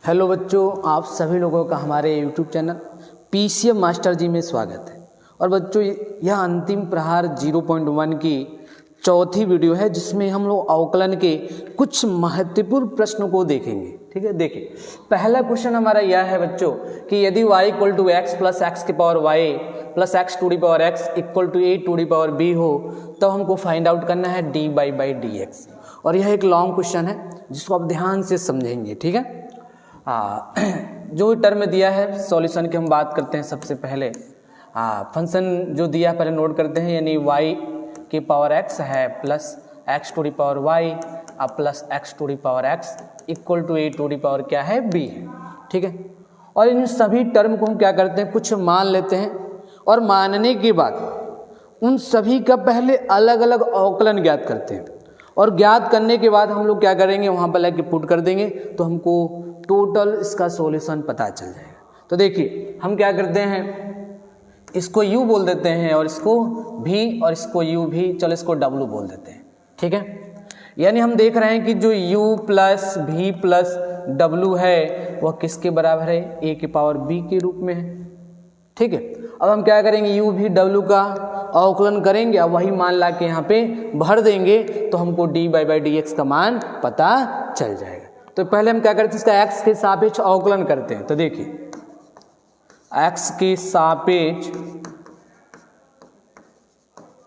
Hello बच्चों, आप सभी लोगों का हमारे यूट्यूब चैनल पीसीएम मास्टर जी में स्वागत है। और बच्चों, यह अंतिम प्रहार 0.1 की चौथी वीडियो है जिसमें हम लोग अवकलन के कुछ महत्वपूर्ण प्रश्नों को देखेंगे। ठीक है, देखिए पहला क्वेश्चन हमारा यह है बच्चों कि यदि y equal to x plus x की power y plus x to the power x equal to a to the power b हो तो हमको फाइंड आउट करना है डी बाई डी एक्स। और यह एक लॉन्ग क्वेश्चन है जिसको आप ध्यान से समझेंगे। ठीक है, जो टर्म दिया है सॉल्यूशन की हम बात करते हैं। सबसे पहले फंक्शन जो दिया है पहले नोट करते हैं, यानी y की पावर x है plus x to the power y अब plus x to the power x equal to a to the power क्या है b है। ठीक है, और इन सभी टर्म को हम क्या करते हैं, कुछ मान लेते हैं और मानने के बाद उन सभी का पहले अलग अलग अवकलन ज्ञात करते हैं। और ज्ञात करने के बाद हम लोग क्या करेंगे, वहाँ पर लाके पुट कर देंगे तो हमको टोटल इसका सॉल्यूशन पता चल जाएगा। तो देखिए हम क्या करते हैं, इसको u बोल देते हैं और इसको v और इसको u भी, चलो इसको w बोल देते हैं। ठीक है, यानी हम देख रहे हैं कि जो u plus v plus w है वह किसके बराबर है, a की पावर b के रूप में है। ठीक है, अब हम क्या करेंगे, u v w का अवकलन करेंगे और वही मान ला के यहाँ पे भर देंगे तो हमको d बाई डी एक्स का मान पता चल जाएगा। तो पहले हम क्या करते हैं, इसका x के सापेक्ष अवकलन करते हैं। तो देखिए x के सापेक्ष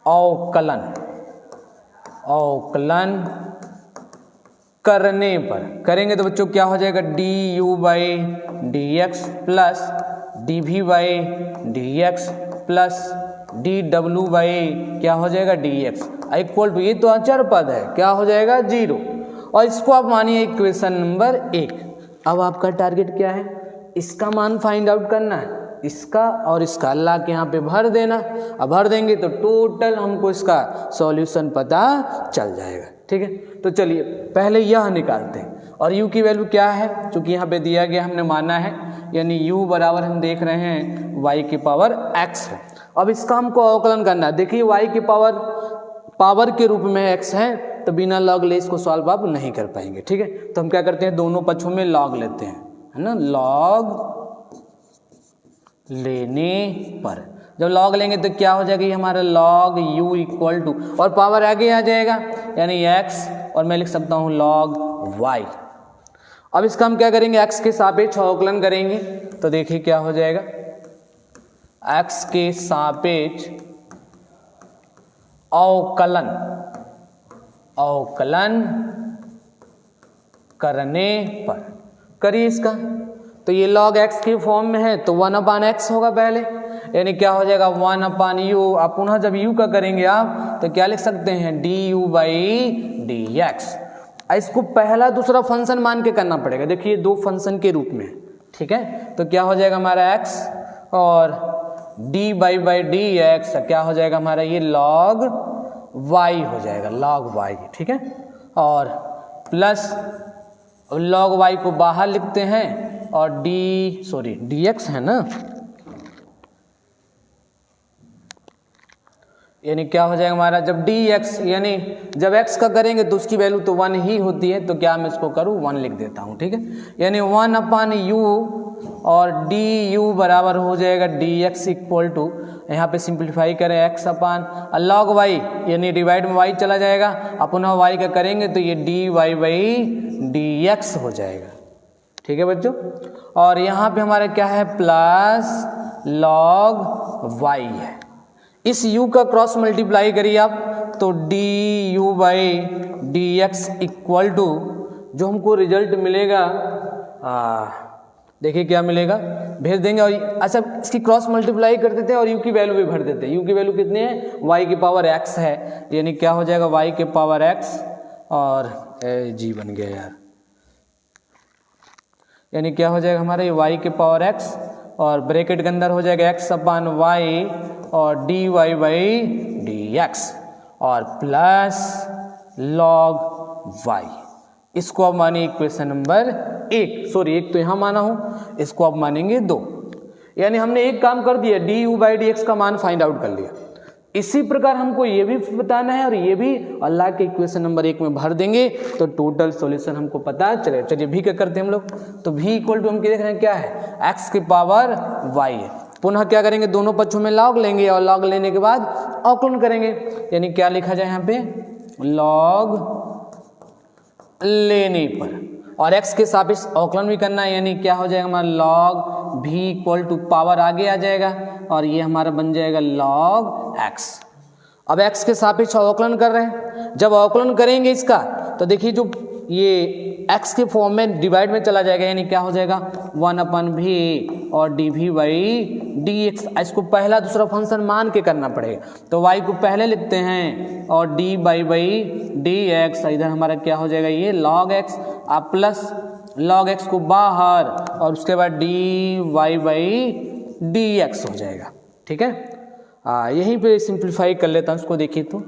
अवकलन करने पर करेंगे तो बच्चों क्या हो जाएगा, d u by d x plus d v by d x plus d डब्ल्यू बाई क्या हो जाएगा डी एक्स इक्वल टू, ये तो अचर पद है, क्या हो जाएगा 0। और इसको आप मानिए इक्वेशन नंबर 1। अब आपका टारगेट क्या है, इसका मान फाइंड आउट करना है, इसका और इसका अल्लाह के यहाँ पे भर देना। अब भर देंगे तो टोटल हमको इसका सॉल्यूशन पता चल जाएगा। ठीक है, तो चलिए पहले यह निकालते हैं। और u की वैल्यू क्या है, चूंकि यहाँ पे दिया गया हमने माना है, यानी u बराबर हम देख रहे हैं y की पावर x है। अब इसका हमको अवकलन करना है। देखिए y की पावर के रूप में x है तो बिना लॉग ले इसको सॉल्व आप नहीं कर पाएंगे। ठीक है, तो हम क्या करते हैं, दोनों पक्षों में लॉग लेते हैं, है ना। लॉग लेने पर जब लॉग लेंगे तो क्या हो जाएगा, ये हमारा लॉग u इक्वल टू, और पावर आगे आ जाएगा यानी x, और मैं लिख सकता हूँ लॉग y। अब इसका हम क्या करेंगे, x के सापेक्ष अवकलन करेंगे। तो देखिए क्या हो जाएगा, x के सापेक्ष अवकलन करने पर करिए इसका। तो ये log x की फॉर्म में है तो 1/x होगा पहले, यानी क्या हो जाएगा 1/u। आप पुनः जब u का करेंगे आप तो क्या लिख सकते हैं, du बाई डी एक्स। इसको पहला दूसरा फंक्शन मान के करना पड़ेगा। देखिए दो फंक्शन के रूप में, ठीक है। तो क्या हो जाएगा हमारा x और d बाई डी एक्स क्या हो जाएगा हमारा, ये log y हो जाएगा, log y। ठीक है, और प्लस log y को बाहर लिखते हैं और dx है ना, यानी क्या हो जाएगा हमारा, जब dx यानी जब x का करेंगे तो उसकी वैल्यू तो 1 ही होती है, तो क्या मैं इसको करूँ 1 लिख देता हूँ। ठीक है, यानी 1/u और du बराबर हो जाएगा dx इक्वल टू, यहाँ पे सिंप्लीफाई करें x अपान log y, यानी डिवाइड में y चला जाएगा, अपन y का करेंगे तो ये dy बाई dx हो जाएगा। ठीक है बच्चों, और यहाँ पे हमारा क्या है, प्लस log y है। इस u का क्रॉस मल्टीप्लाई करिए आप तो du by d x equal to, जो हमको रिजल्ट मिलेगा देखिए क्या मिलेगा, भेज देंगे। और अच्छा इसकी क्रॉस मल्टीप्लाई कर देते हैं और u की वैल्यू भी भर देते हैं। u की वैल्यू कितनी है, y की पावर x है, यानी क्या हो जाएगा y के पावर x और g बन गया यार, यानी क्या हो जाएगा हमारे y के पावर x और ब्रैकेट के अंदर हो जाएगा x अपान y और dy बाई डी एक्स और प्लस log y। इसको आप मानिए इक्वेशन नंबर 1, सॉरी एक तो यहाँ माना हूँ, इसको आप मानेंगे 2। यानी हमने एक काम कर दिया, du बाई डी एक्स का मान फाइंड आउट कर लिया। इसी प्रकार हमको ये भी बताना है और ये भी अल्लाह के इक्वेशन नंबर 1 में भर देंगे तो टोटल सॉल्यूशन हमको पता चलेगा। चलिए भी क्या करते हैं हम लोग, तो भी इक्वल टू हम क्या देख रहे हैं, क्या है, एक्स की पावर वाई है। पुनः क्या करेंगे, दोनों पक्षों में लॉग लेंगे और लॉग लेने के बाद अवकलन करेंगे, यानी क्या लिखा जाए यहाँ पे, लॉग लेने पर, और x के सापेक्ष अवकलन भी करना है, यानी क्या हो जाएगा हमारा लॉग भी इक्वल टू पावर आगे आ जाएगा और ये हमारा बन जाएगा लॉग x। अब x के सापेक्ष अवकलन कर रहे हैं, जब अवकलन करेंगे इसका तो देखिए जो ये x के फॉर्म में डिवाइड में चला जाएगा, यानी क्या हो जाएगा 1/v और dv बाई dx। इसको पहला दूसरा फंक्शन मान के करना पड़ेगा, तो y को पहले लिखते हैं और dy बाई dx, इधर हमारा क्या हो जाएगा ये log x, आप प्लस log x को बाहर और उसके बाद dy बाई dx हो जाएगा। ठीक है, यहीं पे सिंप्लीफाई कर लेता हूँ उसको। देखिए तो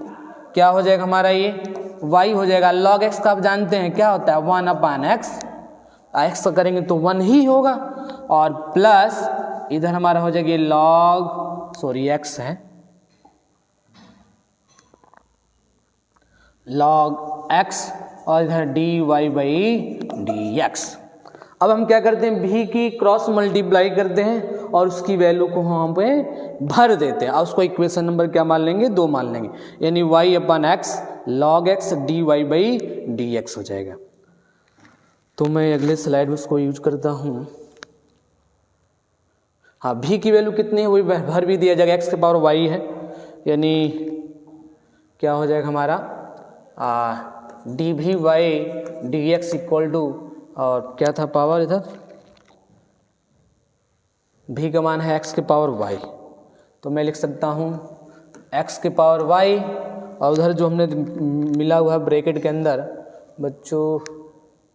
क्या हो जाएगा हमारा ये y हो जाएगा log x का आप जानते हैं क्या होता है 1/x, x का करेंगे तो 1 ही होगा, और प्लस इधर हमारा हो जाएगा x है log x और इधर dy बाई dx। अब हम क्या करते हैं, भी की क्रॉस मल्टीप्लाई करते हैं और उसकी वैल्यू को हम पे भर देते हैं और उसको इक्वेशन नंबर क्या मान लेंगे, 2 मान लेंगे, यानी y/x log x dy by dx हो जाएगा। तो मैं अगले स्लाइड में उसको यूज करता हूँ। हाँ, भी की वैल्यू कितनी है वही भर भी दिया जाएगा, x के पावर y है, यानी क्या हो जाएगा हमारा dv by dx equal to, और क्या था पावर इधर, भी का मान है x के पावर y, तो मैं लिख सकता हूँ x के पावर y, और उधर जो हमने मिला हुआ है ब्रैकेट के अंदर बच्चों,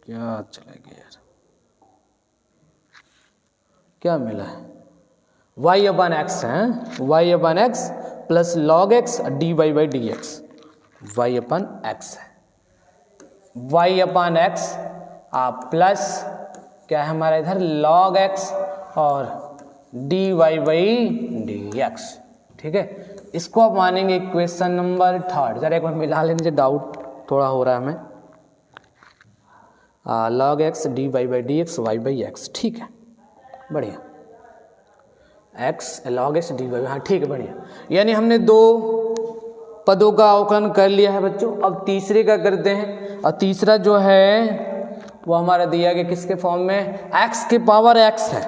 क्या चला गया यार, क्या मिला है, y/x है, y/x plus log x dy by dx, y/x है, y/x प्लस क्या है हमारा इधर log x और dy बाई dx। ठीक है, इसको आप मानेंगे इक्वेशन नंबर 3। जरा एक बार मिला लेने, डाउट थोड़ा हो रहा है हमें, log x dy by dx y/x। ठीक है, बढ़िया, x log x dy by, हाँ ठीक है, बढ़िया, यानी हमने 2 पदों का अवकलन कर लिया है बच्चों। अब तीसरे का करते हैं, और तीसरा जो है वो हमारा दिया गया किसके फॉर्म में, x के पावर x है।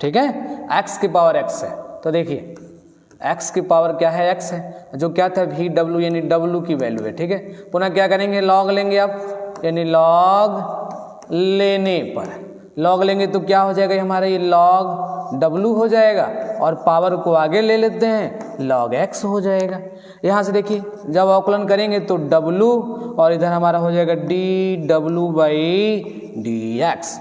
ठीक है, x के पावर x है, तो देखिए x की पावर क्या है, x है, जो क्या था VW यानी W की वैल्यू है। ठीक है, पुनः क्या करेंगे, लॉग लेंगे आप, यानी लॉग लेने पर, लॉग लेंगे तो क्या हो जाएगा हमारा ये log W हो जाएगा, और पावर को आगे ले लेते हैं log x हो जाएगा। यहाँ से देखिए जब अवकलन करेंगे तो W और इधर हमारा हो जाएगा dW बाई dx,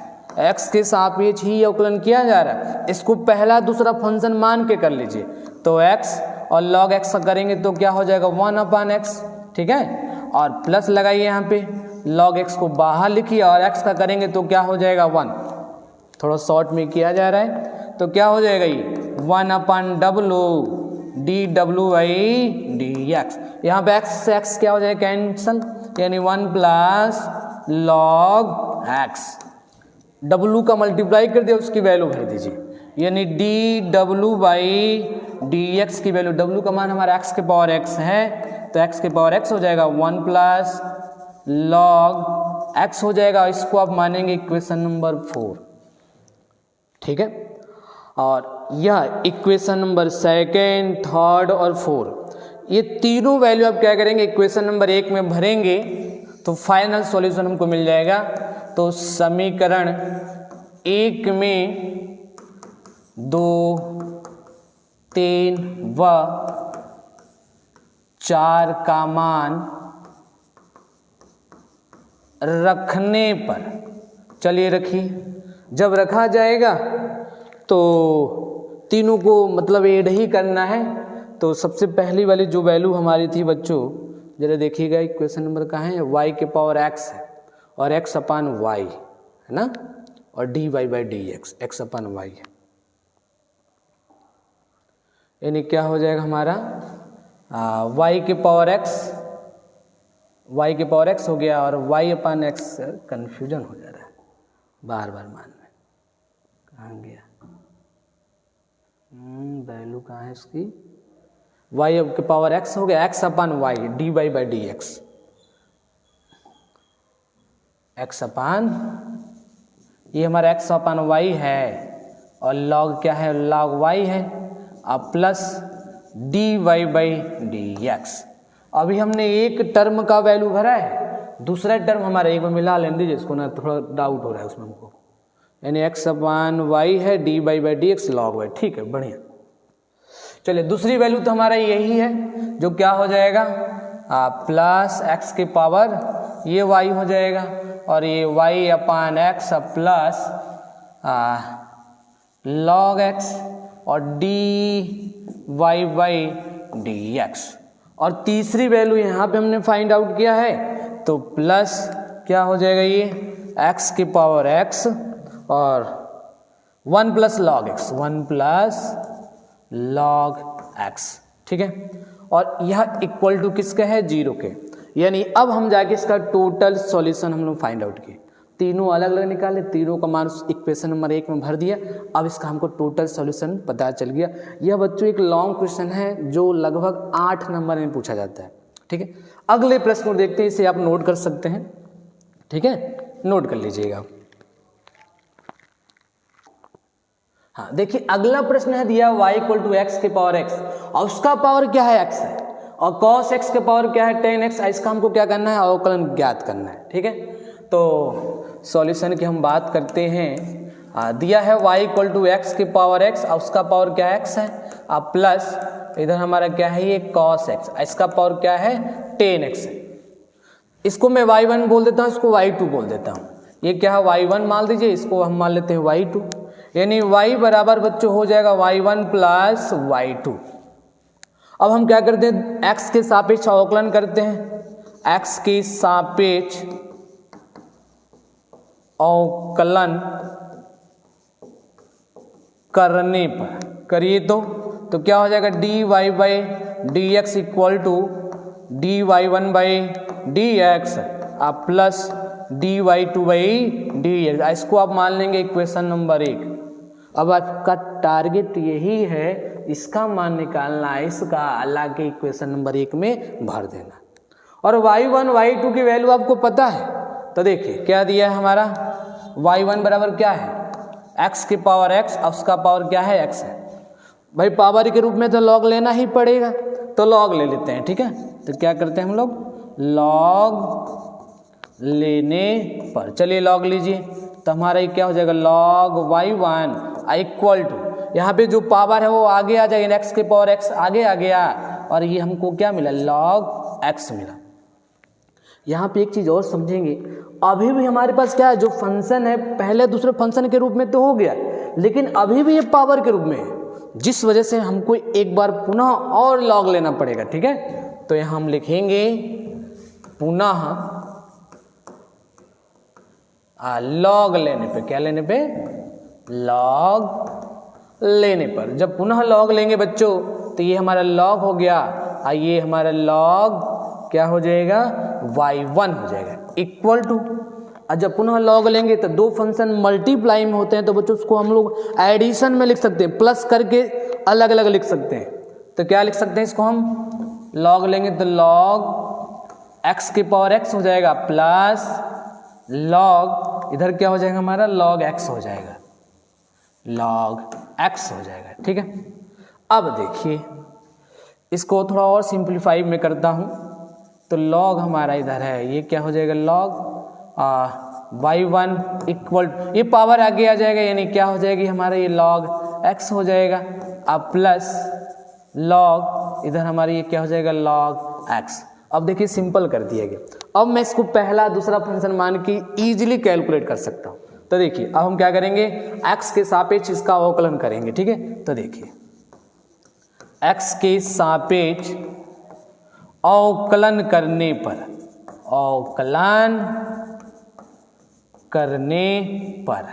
x के सापेक्ष ही अवकलन किया जा रहा है, इसको पहला दूसरा फंक्शन मान के कर लीजिए, तो x और log x का करेंगे तो क्या हो जाएगा 1/x। ठीक है, और प्लस लगाइए यहाँ पे, log x को बाहर लिखिए और x का करेंगे तो क्या हो जाएगा 1, थोड़ा शॉर्ट में किया जा रहा है, तो क्या हो जाएगा ये 1/w dw बाई dx। यहाँ पे x से x क्या हो जाएगा कैंसल, यानी 1 प्लस log x, w का मल्टीप्लाई कर दिया उसकी वैल्यू भर दीजिए, यानी dw बाई dx की वैल्यू, w का मान हमारा x के पावर x है, तो x के पावर x हो जाएगा 1 प्लस log x हो जाएगा। इसको आप मानेंगे इक्वेशन नंबर 4। ठीक है, और यह इक्वेशन नंबर 2, 3 और 4, ये तीनों वैल्यू आप क्या करेंगे इक्वेशन नंबर 1 में भरेंगे तो फाइनल सॉल्यूशन हमको मिल जाएगा। तो समीकरण 1 में 2, 3 व 4 का मान रखने पर, चलिए रखिए, जब रखा जाएगा तो तीनों को मतलब ऐड ही करना है। तो सबसे पहली वाली जो वैल्यू हमारी थी बच्चों, जरा देखिएगा इक्वेशन नंबर कहाँ है, y के पावर x है और x/y है ना, और dy बाई dx x/y है, यानी क्या हो जाएगा हमारा वाई के पावर एक्स हो गया और वाई अपान एक्स कन्फ्यूजन हो जा रहा है बार बार मान में, कहाँ गया वैल्यू कहाँ है इसकी, वाई के पावर एक्स हो गया x upon y d y by d x upon ये हमारा एक्स अपान वाई है और लॉग क्या है, लॉग वाई है अब plus d y by d x. अभी हमने एक टर्म का वैल्यू भरा है, दूसरा टर्म हमारा एक में मिला लेने दीजिए इसको ना, थोड़ा डाउट हो रहा है उसमें हमको, यानी एक्स अपान वाई है d y by d x log y, ठीक है बढ़िया। चलिए दूसरी वैल्यू तो हमारा यही है जो क्या हो जाएगा प्लस एक्स के पावर ये वाई हो जाएगा और ये y upon x plus log x और d y by d x. और तीसरी वैल्यू यहाँ पे हमने फाइंड आउट किया है तो प्लस क्या हो जाएगा ये एक्स के पावर एक्स और 1 plus log x, 1 plus log x, ठीक है। और यह इक्वल टू किसका है, 0 के। यानी अब हम जाके इसका टोटल सॉल्यूशन हम लोग फाइंड आउट किए, तीनों अलग अलग निकाले, तीनों का मान इक्वेशन नंबर 1 में भर दिया। अब इसका हमको टोटल सॉल्यूशन पता चल गया। यह बच्चों एक लॉन्ग क्वेश्चन है जो लगभग 8 नंबर में पूछा जाता है, ठीक है। अगले प्रश्न को देखते हैं, इसे आप नोट कर सकते हैं, ठीक है, नोट कर लीजिएगा। हाँ देखिए अगला प्रश्न है दिया y इक्वल टू एक्स के पावर x और उसका पावर क्या है x है और cos x के पावर क्या है 10x। इसका हमको क्या करना है, अवकलन ज्ञात करना है, ठीक है। तो सॉल्यूशन की हम बात करते हैं। दिया है y इक्वल टू एक्स के पावर x और उसका पावर क्या है x है, अब प्लस इधर हमारा क्या है ये cos x, इसका पावर क्या है 10x है। इसको मैं y1 बोल देता हूँ, इसको y2 बोल देता हूँ। ये क्या है y1 मान लीजिए, इसको हम मान लेते हैं y2, यानी y बराबर बच्चों हो जाएगा y1 प्लस y2। अब हम क्या करते हैं, x के सापेक्ष अवकलन करते हैं। x के सापेक्ष अवकलन करने पर करिए तो क्या हो जाएगा dy by d x equal to dy1 by d x plus dy2 by d x. इसको आप मान लेंगे इक्वेशन नंबर 1। अब आपका टारगेट यही है, इसका मान निकालना है, इसका अल्लाह के इक्वेशन नंबर 1 में भर देना। और y1 y2 की वैल्यू आपको पता है, तो देखिए क्या दिया है हमारा, y1 बराबर क्या है x के पावर x और उसका पावर क्या है x है। भाई पावर के रूप में तो लॉग लेना ही पड़ेगा, तो लॉग ले लेते हैं, ठीक है। तो क्या करते हैं हम लोग, लॉग लेने पर, चलिए लॉग लीजिए, तो हमारा ये क्या हो जाएगा लॉग y1 इक्वल टू, यहाँ पे जो पावर है वो आगे आ जाएगा, x के पावर x आगे आ गया और ये हमको क्या मिला लॉग x मिला। यहाँ पे एक चीज़ और समझेंगे, अभी भी हमारे पास क्या है, जो फंक्शन है पहले दूसरे फंक्शन के रूप में तो हो गया, लेकिन अभी भी ये पावर के रूप में है, जिस वजह से हमको एक बार पुनः और लॉग लेना पड़ेगा, ठीक है। तो यहाँ हम लिखेंगे पुनः लॉग लेने पे, क्या लेने पे, लॉग लेने पर। जब पुनः लॉग लेंगे बच्चों तो ये हमारा लॉग हो गया और ये हमारा लॉग क्या हो जाएगा y1 हो जाएगा इक्वल टू। और जब पुनः लॉग लेंगे तो दो फंक्शन मल्टीप्लाई में होते हैं, तो बच्चों उसको हम लोग एडिशन में लिख सकते हैं, प्लस करके अलग अलग लिख सकते हैं। तो क्या लिख सकते हैं इसको हम, लॉग लेंगे तो लॉग x के पावर x हो जाएगा प्लस लॉग इधर क्या हो जाएगा हमारा लॉग x हो जाएगा, लॉग x हो जाएगा, ठीक है। अब देखिए इसको थोड़ा और सिंप्लीफाई में करता हूँ, तो लॉग हमारा इधर है, ये क्या हो जाएगा लॉग y1 इक्वल, ये पावर आगे आ जाएगा, यानी क्या हो जाएगी हमारा ये लॉग x हो जाएगा, अब प्लस लॉग इधर हमारी ये क्या हो जाएगा लॉग x। अब देखिए सिंपल कर दिया गया। अब मैं इसको पहला दूसरा फंक्शन मान के इजीली कैलकुलेट कर सकता हूँ। तो देखिए अब हम क्या करेंगे, x के सापेक्ष इसका अवकलन करेंगे, ठीक है। तो देखिए x के सापेक्ष अवकलन करने पर, अवकलन करने पर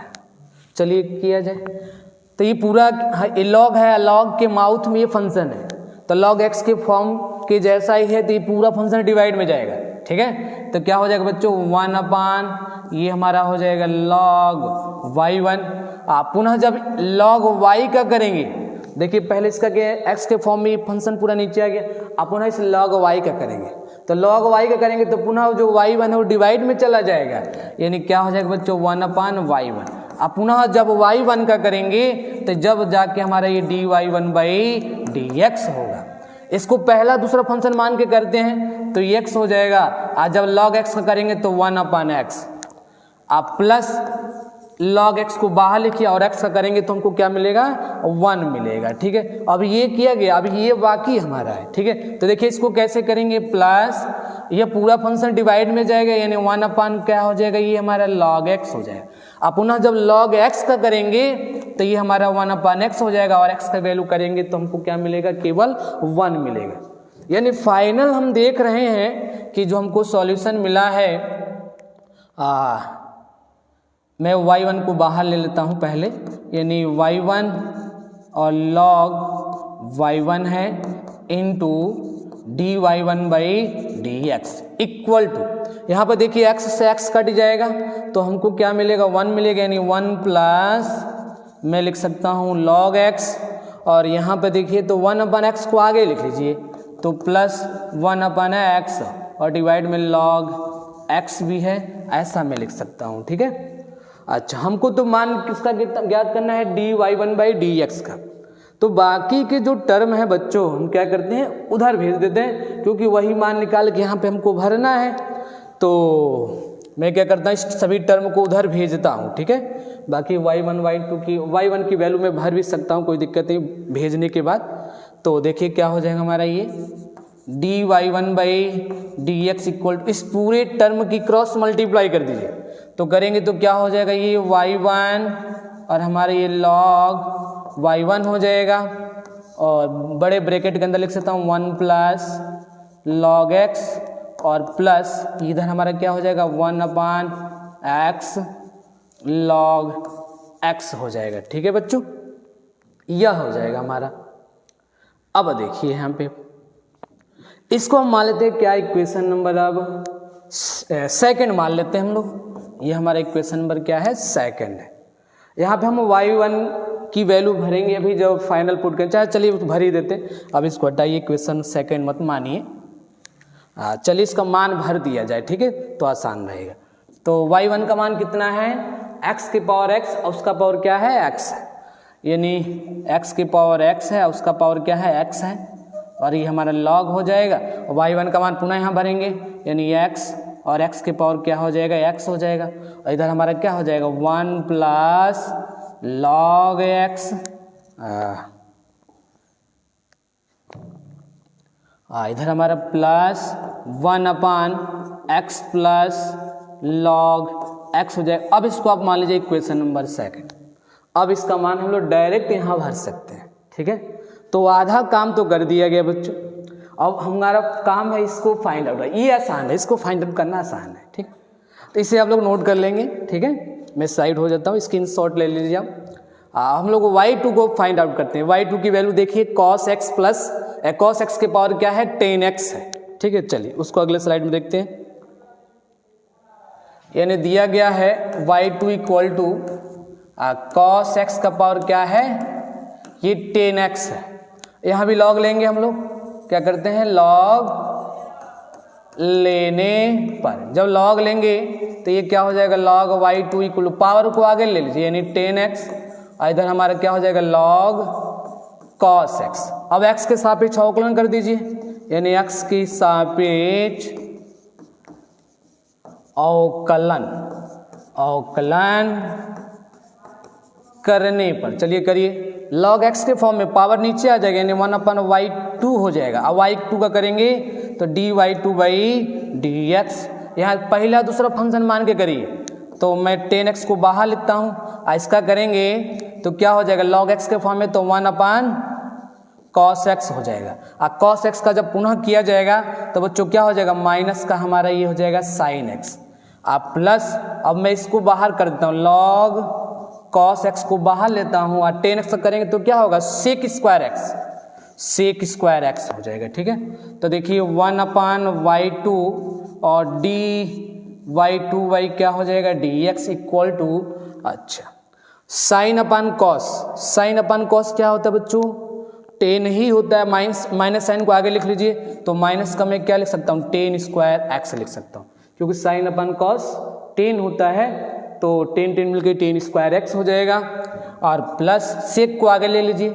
चलिए किया जाए। तो ये पूरा लॉग है, लॉग के माउथ में ये फंक्शन है, तो लॉग x के फॉर्म के जैसा ही है तो ये पूरा फंक्शन डिवाइड में जाएगा, ठीक है। तो क्या हो जाएगा बच्चों 1 ये हमारा हो जाएगा log y1। आप पुनः जब log y का करेंगे, देखिए पहले इसका क्या है x के फॉर्म में ये फंक्शन पूरा नीचे आ गया, आप पुनः इस log y का करेंगे, तो log y का करेंगे तो पुनः जो y1 है वो डिवाइड में चला जाएगा, यानी क्या हो जाएगा बच्चों 1/y1। अब पुनः जब y1 का करेंगे तो जब जाके हमारा ये dy1/dx होगा। इसको पहला दूसरा फंक्शन मान के करते हैं तो ये x हो जाएगा, आज जब log x का करेंगे तो 1/x। आप प्लस log x को बाहर लिखिए और x का करेंगे तो हमको क्या मिलेगा 1 मिलेगा, ठीक है। अब ये किया गया, अब ये बाकी हमारा है, ठीक है। तो देखिए इसको कैसे करेंगे, प्लस ये पूरा फंक्शन डिवाइड में जाएगा, यानी 1 क्या हो जाएगा, ये हमारा log x हो जाएगा। अब पुनः जब log x का करेंगे तो ये हमारा 1/x हो जाएगा और x का वैल्यू करेंगे तो हमको क्या मिलेगा, केवल 1 मिलेगा। यानी फाइनल हम देख रहे हैं कि जो हमको सॉल्यूशन मिला है, मैं y1 को बाहर ले लेता हूँ पहले, यानी y1 और log y1 है इंटू dy1/dx इक्वल टू, यहाँ पर देखिए x से x कट जाएगा तो हमको क्या मिलेगा 1 मिलेगा, यानी 1 प्लस मैं लिख सकता हूँ log x, और यहाँ पर देखिए तो 1/x को आगे लिख लीजिए तो प्लस 1/x और डिवाइड में log x भी है, ऐसा मैं लिख सकता हूँ, ठीक है। अच्छा, हमको तो मान किसका ज्ञात करना है, dy1/dx का। तो बाकी के जो टर्म है बच्चों हम क्या करते हैं, उधर भेज देते हैं, क्योंकि वही मान निकाल के यहाँ पे हमको भरना है। तो मैं क्या करता हूँ, इस सभी टर्म को उधर भेजता हूँ, ठीक है। बाकी y1 y2 की y1 की वैल्यू मैं भर भी सकता हूँ, कोई दिक्कत नहीं भेजने के बाद। तो देखिए क्या हो जाएगा हमारा ये dy1/dx इक्वल टू, इस पूरे टर्म की क्रॉस मल्टीप्लाई कर दीजिए तो करेंगे तो क्या हो जाएगा, ये y1 और हमारा ये log y1 हो जाएगा, और बड़े ब्रैकेट के अंदर लिख सकता हूँ 1 प्लस log x और प्लस इधर हमारा क्या हो जाएगा 1/x log x हो जाएगा, ठीक है बच्चों, यह हो जाएगा हमारा। अब देखिए यहाँ पे इसको हम मान लेते हैं क्या, इक्वेशन नंबर अब सेकंड मान लेते हैं हम लोग। ये हमारा इक्वेशन नंबर क्या है, सेकंड है। यहाँ पे हम y1 की वैल्यू भरेंगे अभी जब फाइनल पुट करें, चाहे चलिए भर ही देते, अब इसको हटाइए, इक्वेशन सेकंड मत मानिए, चलिए इसका मान भर दिया जाए, ठीक है, तो आसान रहेगा। तो y1 का मान कितना है, x की पावर x और उसका पावर क्या है x है, यानी x की पावर x है उसका पावर क्या है x है, और ये हमारा log हो जाएगा। और y1 का मान पुनः यहाँ भरेंगे, यानी x और x की पावर क्या हो जाएगा x हो जाएगा, और इधर हमारा क्या हो जाएगा 1 प्लस log x, इधर हमारा plus 1/x plus log x हो जाएगा। अब इसको आप मान लीजिए इक्वेशन नंबर सेकंड। अब इसका मान हम लोग डायरेक्ट यहाँ भर सकते हैं, ठीक है। तो आधा काम तो कर दिया गया बच्चों, अब हमारा काम है इसको फाइंड आउट, ये आसान है, इसको फाइंड आउट करना आसान है, ठीक। तो इसे आप लोग नोट कर लेंगे, ठीक है। मैं साइड हो जाता हूँ, स्क्रीनशॉट ले लीजिए आप। हम लोग y2 को फाइंड आउट करते हैं। y2 की वैल्यू देखिए cos x plus cos x के पावर क्या है 10x है, ठीक है। चलिए उसको अगले स्लाइड में देखते हैं। यानी दिया गया है y2 equal to cos x का पावर क्या है, ये 10x है। यहाँ भी log लेंगे हम लोग, क्या करते हैं log लेने पर, जब log लेंगे तो ये क्या हो जाएगा log y2 इक्वल पावर को आगे ले लीजिए, यानी 10x, और इधर हमारा क्या हो जाएगा log cos x। अब x के सापेक्ष अवकलन कर दीजिए, यानी x की सापेक्ष अवकलन करने पर, चलिए करिए, log x के फॉर्म में पावर नीचे आ जाएगा, यानी 1/y2 हो जाएगा। अब y2 का करेंगे तो dy2/dx, यहाँ पहला दूसरा फंक्शन मान के करिए, तो मैं 10x को बाहर लिखता हूँ, इसका करेंगे तो क्या हो जाएगा log x के फॉर्म में तो 1/cos x हो जाएगा। अब cos x का जब पुनः किया जाएगा तो बच्चों क्या हो जाएगा, माइनस का हमारा ये हो जाएगा sin x, अब प्लस, अब मैं इसको बाहर कर देता हूँ, log cos x को बाहर लेता हूँ और 10x करेंगे तो क्या होगा sec² x, sec square x हो जाएगा। ठीक है, तो देखिए 1/y2 और dy/2y क्या हो जाएगा, dx इक्वल टू, अच्छा साइन अपन कॉस क्या होता है बच्चों, टेन ही होता है। माइनस साइन को आगे लिख लीजिए, तो माइनस का मैं क्या लिख सकता हूँ, टेन स्क्वायर एक्स लिख सकता हूँ, क्योंकि साइन अपन कॉस टेन होता है, तो टेन मिलकर टेन स्क्वायर एक्स हो जाएगा। और प्लस सेक को आगे ले लीजिए,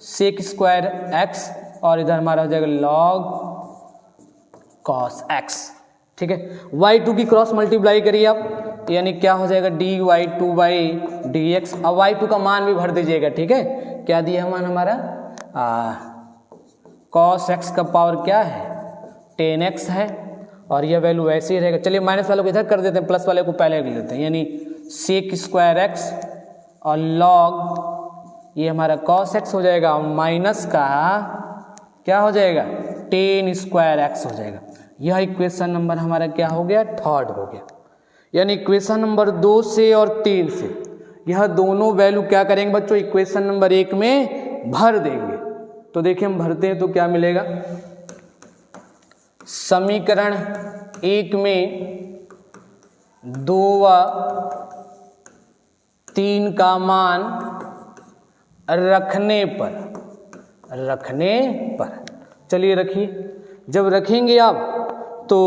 सेक स्क्वायर एक्स, और इधर हमारा हो जाएगा लॉग कॉस एक्स। ठीक है, y2 की क्रॉस मल्टीप्लाई करिए आप, यानी क्या हो जाएगा dy/2/dx। अब y2 का मान भी भर दीजिएगा। ठीक है, क्या दिया मान हमारा, cos x का पावर क्या है 10x है, और यह वैल्यू वैसे ही रहेगा। चलिए माइनस वाले को इधर कर देते हैं, प्लस वाले को पहले कर लेते हैं, यानी सेक स्क्वायर एक्स और लॉग ये हमारा cos x हो जाएगा, और माइनस का क्या हो जाएगा 10 स्क्वायर एक्स हो जाएगा। यह इक्वेशन नंबर हमारा क्या हो गया, थर्ड हो गया। यानी इक्वेशन नंबर 2 से और 3 से यह दोनों वैल्यू क्या करेंगे बच्चों, इक्वेशन नंबर 1 में भर देंगे। तो देखिए हम भरते हैं तो क्या मिलेगा, समीकरण 1 में 2 व 3 का मान रखने पर चलिए रखिए। जब रखेंगे आप तो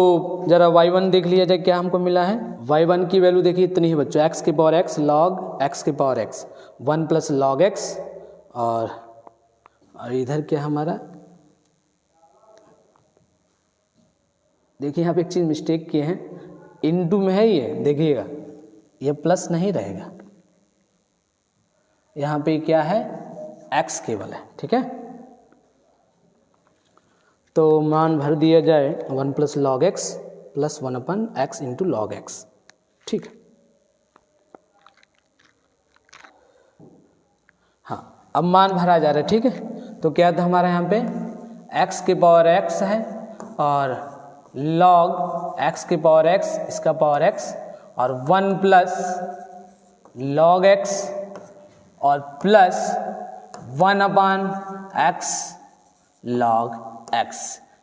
जरा y1 देख लिया जाए क्या हमको मिला है। y1 की वैल्यू देखिए इतनी है बच्चों, x की पावर x log x की power x 1 plus log x, और इधर क्या हमारा, देखिए यहाँ पे एक चीज़ मिस्टेक किए हैं, इनटू में है ये, देखिएगा ये प्लस नहीं रहेगा, यहाँ पे क्या है x केवल है। ठीक है, तो मान भर दिया जाए 1 plus log x plus 1/x into log x. ठीक है, हाँ अब मान भरा जा रहा है। ठीक है, तो क्या था हमारा यहाँ पे x की पावर x है, और log x की पावर x, इसका पावर x, और 1 प्लस log x और प्लस 1/x log x।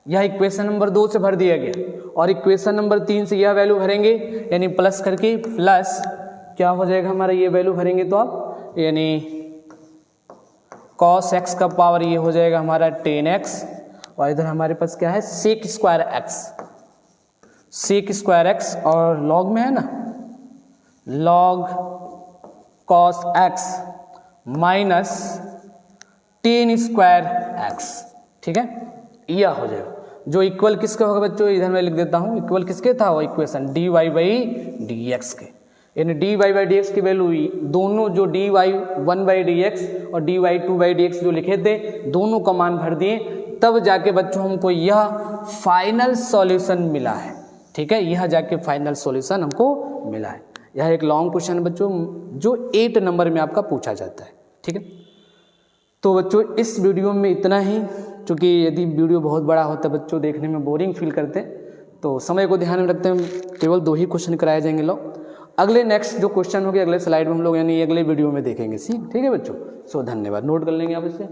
यह इक्वेशन नंबर 2 से भर दिया गया, और इक्वेशन नंबर 3 से यह वैल्यू भरेंगे, यानी प्लस करके प्लस क्या हो जाएगा हमारा, ये वैल्यू भरेंगे तो आप, यानी cos x का पावर ये हो जाएगा हमारा 10x, और इधर हमारे पास क्या है सेक स्क्वायर x, और log में है ना log cos x minus 10 square x। ठीक है, यह हो जाएगा, जो इक्वल किसका होगा बच्चों, इधर मैं लिख देता हूँ, इक्वल किसके था वो इक्वेशन dy/dx के, यानी dy/dx की वैल्यू दोनों जो dy1/dx और dy2/dx जो लिखे थे दोनों का मान भर दिए, तब जाके बच्चों हमको यह फाइनल सॉल्यूशन मिला है। ठीक है, यह जाके फाइनल सॉल्यूशन हमको मिला है। यह एक लॉन्ग क्वेश्चन है बच्चों, जो 8 नंबर में आपका पूछा जाता है। ठीक है, तो बच्चों इस वीडियो में इतना ही, क्योंकि यदि वीडियो बहुत बड़ा होता है बच्चों देखने में बोरिंग फील करते हैं, तो समय को ध्यान में रखते हैं केवल 2 ही क्वेश्चन कराए जाएंगे लोग। अगले नेक्स्ट जो क्वेश्चन होंगे अगले स्लाइड में हम लोग यानी अगले वीडियो में देखेंगे। ठीक है बच्चों, सो धन्यवाद, नोट कर लेंगे आप इसे।